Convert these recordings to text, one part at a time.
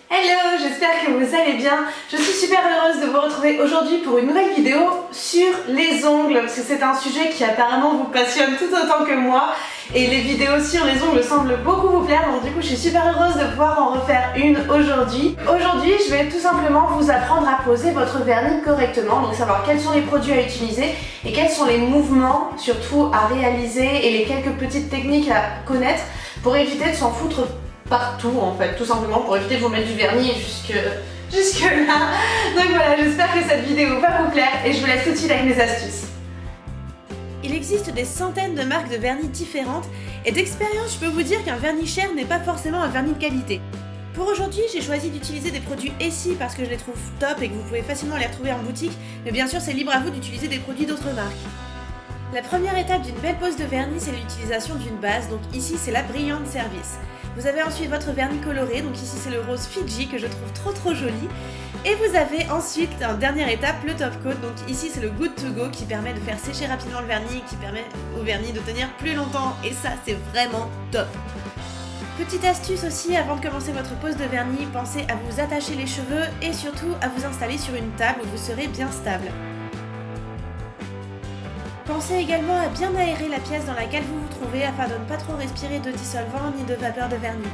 Hello, j'espère que vous allez bien. Je suis super heureuse de vous retrouver aujourd'hui pour une nouvelle vidéo sur les ongles, parce que c'est un sujet qui apparemment vous passionne tout autant que moi, et les vidéos sur les ongles semblent beaucoup vous plaire, donc du coup je suis super heureuse de pouvoir en refaire une aujourd'hui. Aujourd'hui, je vais tout simplement vous apprendre à poser votre vernis correctement, donc savoir quels sont les produits à utiliser et quels sont les mouvements surtout à réaliser et les quelques petites techniques à connaître pour éviter de s'en foutre partout en fait, tout simplement pour éviter de vous mettre du vernis jusque là. Donc voilà, j'espère que cette vidéo va vous plaire et je vous laisse tout de suite avec mes astuces. Il existe des centaines de marques de vernis différentes et d'expérience, je peux vous dire qu'un vernis cher n'est pas forcément un vernis de qualité. Pour aujourd'hui, j'ai choisi d'utiliser des produits Essie parce que je les trouve top et que vous pouvez facilement les retrouver en boutique, mais bien sûr c'est libre à vous d'utiliser des produits d'autres marques. La première étape d'une belle pose de vernis, c'est l'utilisation d'une base, donc ici c'est la Brilliant Service. Vous avez ensuite votre vernis coloré, donc ici c'est le rose Fiji que je trouve trop joli. Et vous avez ensuite, en dernière étape, le top coat, donc ici c'est le Good to Go qui permet de faire sécher rapidement le vernis, qui permet au vernis de tenir plus longtemps, et ça c'est vraiment top. Petite astuce aussi, avant de commencer votre pose de vernis, pensez à vous attacher les cheveux et surtout à vous installer sur une table où vous serez bien stable. Pensez également à bien aérer la pièce dans laquelle vous vous trouvez afin de ne pas trop respirer de dissolvant ni de vapeur de vernis.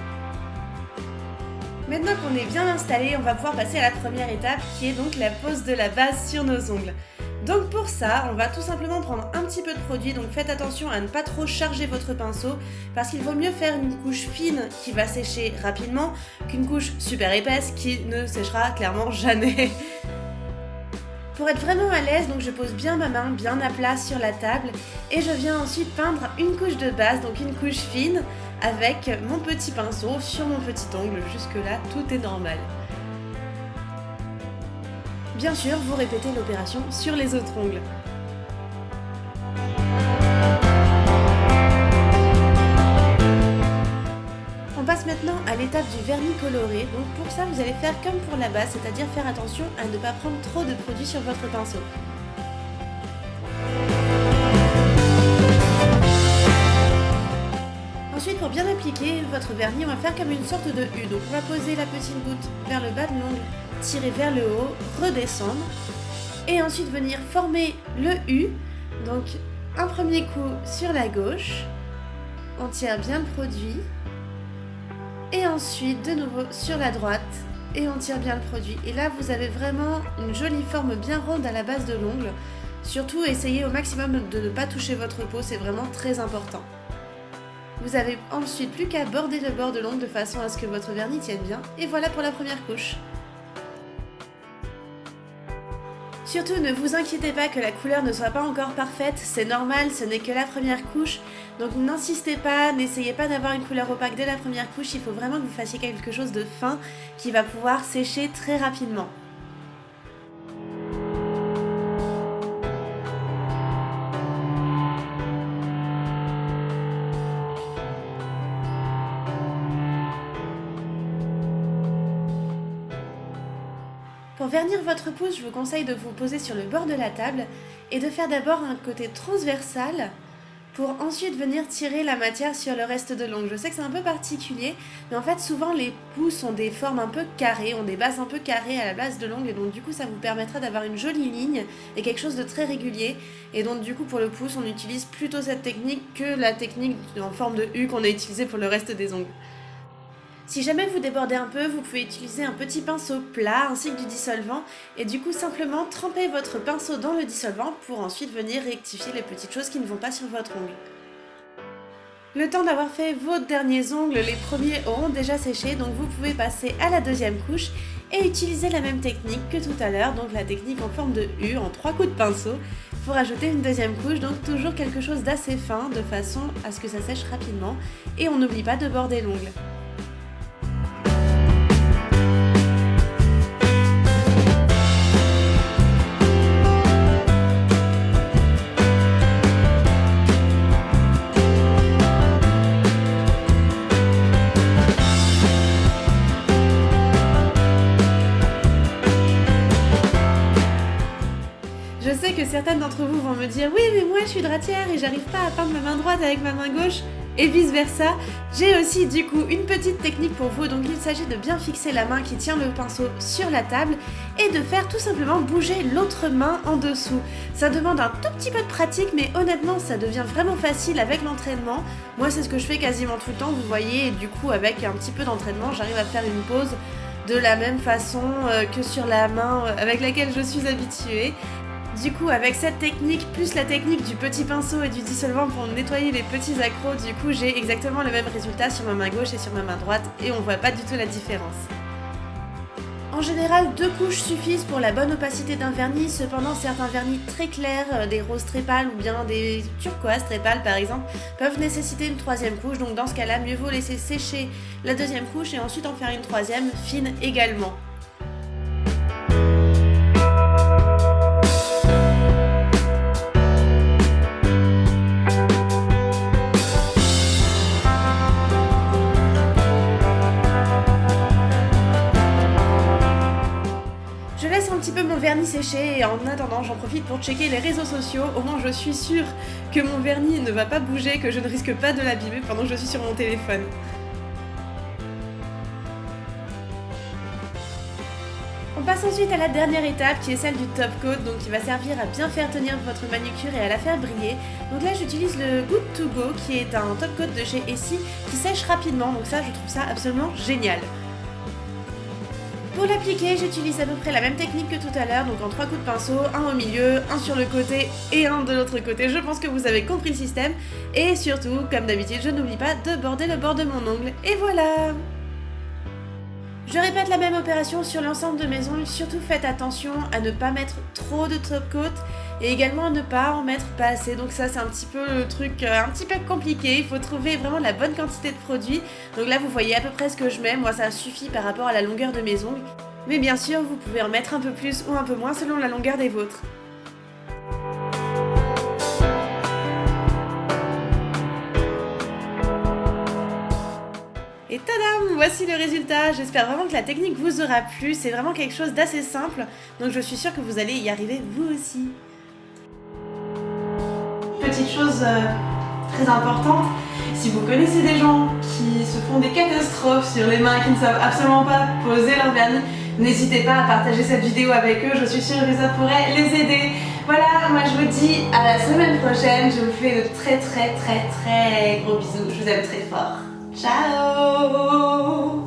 Maintenant qu'on est bien installé, on va pouvoir passer à la première étape qui est donc la pose de la base sur nos ongles. Donc pour ça, on va tout simplement prendre un petit peu de produit, donc faites attention à ne pas trop charger votre pinceau parce qu'il vaut mieux faire une couche fine qui va sécher rapidement qu'une couche super épaisse qui ne séchera clairement jamais. Pour être vraiment à l'aise, donc je pose bien ma main bien à plat sur la table et je viens ensuite peindre une couche de base, donc une couche fine avec mon petit pinceau sur mon petit ongle. Jusque là, tout est normal. Bien sûr, vous répétez l'opération sur les autres ongles. On passe maintenant à l'étape du vernis coloré, donc pour ça vous allez faire comme pour la base, c'est-à-dire faire attention à ne pas prendre trop de produit sur votre pinceau. Ensuite, pour bien appliquer votre vernis, on va faire comme une sorte de U, donc on va poser la petite goutte vers le bas de l'ongle, tirer vers le haut, redescendre, et ensuite venir former le U, donc un premier coup sur la gauche, on tire bien le produit, et ensuite de nouveau sur la droite et on tire bien le produit. Et là vous avez vraiment une jolie forme bien ronde à la base de l'ongle. Surtout essayez au maximum de ne pas toucher votre peau, c'est vraiment très important. Vous avez ensuite plus qu'à border le bord de l'ongle de façon à ce que votre vernis tienne bien. Et voilà pour la première couche. Surtout ne vous inquiétez pas que la couleur ne soit pas encore parfaite, c'est normal, ce n'est que la première couche, donc n'insistez pas, n'essayez pas d'avoir une couleur opaque dès la première couche, il faut vraiment que vous fassiez quelque chose de fin qui va pouvoir sécher très rapidement. Pour vernir votre pouce, je vous conseille de vous poser sur le bord de la table et de faire d'abord un côté transversal pour ensuite venir tirer la matière sur le reste de l'ongle. Je sais que c'est un peu particulier, mais en fait souvent les pouces ont des formes un peu carrées, ont des bases un peu carrées à la base de l'ongle et donc du coup ça vous permettra d'avoir une jolie ligne et quelque chose de très régulier. Et donc du coup pour le pouce on utilise plutôt cette technique que la technique en forme de U qu'on a utilisée pour le reste des ongles. Si jamais vous débordez un peu, vous pouvez utiliser un petit pinceau plat ainsi que du dissolvant et du coup simplement tremper votre pinceau dans le dissolvant pour ensuite venir rectifier les petites choses qui ne vont pas sur votre ongle. Le temps d'avoir fait vos derniers ongles, les premiers auront déjà séché, donc vous pouvez passer à la deuxième couche et utiliser la même technique que tout à l'heure, donc la technique en forme de U en 3 coups de pinceau pour ajouter une deuxième couche, donc toujours quelque chose d'assez fin de façon à ce que ça sèche rapidement et on n'oublie pas de border l'ongle. Je sais que certaines d'entre vous vont me dire « Oui, mais moi je suis droitière et j'arrive pas à peindre ma main droite avec ma main gauche ». et vice versa. J'ai aussi du coup une petite technique pour vous, donc il s'agit de bien fixer la main qui tient le pinceau sur la table et de faire tout simplement bouger l'autre main en dessous. Ça demande un tout petit peu de pratique, mais honnêtement ça devient vraiment facile avec l'entraînement. Moi c'est ce que je fais quasiment tout le temps, vous voyez, et du coup avec un petit peu d'entraînement j'arrive à faire une pause de la même façon que sur la main avec laquelle je suis habituée. Du coup, avec cette technique, plus la technique du petit pinceau et du dissolvant pour nettoyer les petits accros, du coup j'ai exactement le même résultat sur ma main gauche et sur ma main droite et on voit pas du tout la différence. En général, 2 couches suffisent pour la bonne opacité d'un vernis, cependant certains vernis très clairs, des roses très pâles ou bien des turquoises très pâles par exemple, peuvent nécessiter une 3e couche, donc dans ce cas-là, mieux vaut laisser sécher la 2e couche et ensuite en faire une 3e, fine également. Je laisse un petit peu mon vernis sécher et en attendant j'en profite pour checker les réseaux sociaux, au moins je suis sûre que mon vernis ne va pas bouger, que je ne risque pas de l'abîmer pendant que je suis sur mon téléphone. On passe ensuite à la dernière étape qui est celle du top coat, donc qui va servir à bien faire tenir votre manucure et à la faire briller. Donc là j'utilise le Good To Go qui est un top coat de chez Essie qui sèche rapidement, donc ça je trouve ça absolument génial. Pour l'appliquer, j'utilise à peu près la même technique que tout à l'heure, donc en 3 coups de pinceau, un au milieu, un sur le côté et un de l'autre côté. Je pense que vous avez compris le système. Et surtout, comme d'habitude, je n'oublie pas de border le bord de mon ongle. Et voilà! Je répète la même opération sur l'ensemble de mes ongles, surtout faites attention à ne pas mettre trop de top coat et également à ne pas en mettre pas assez. Donc ça c'est un petit peu le truc un petit peu compliqué, il faut trouver vraiment la bonne quantité de produit. Donc là vous voyez à peu près ce que je mets, moi ça suffit par rapport à la longueur de mes ongles. Mais bien sûr vous pouvez en mettre un peu plus ou un peu moins selon la longueur des vôtres. Et tadam! Voici le résultat. J'espère vraiment que la technique vous aura plu. C'est vraiment quelque chose d'assez simple. Donc je suis sûre que vous allez y arriver vous aussi. Petite chose très importante, si vous connaissez des gens qui se font des catastrophes sur les mains, qui ne savent absolument pas poser leur vernis, n'hésitez pas à partager cette vidéo avec eux. Je suis sûre que ça pourrait les aider. Voilà, moi je vous dis à la semaine prochaine. Je vous fais de très gros bisous. Je vous aime très fort. Ciao!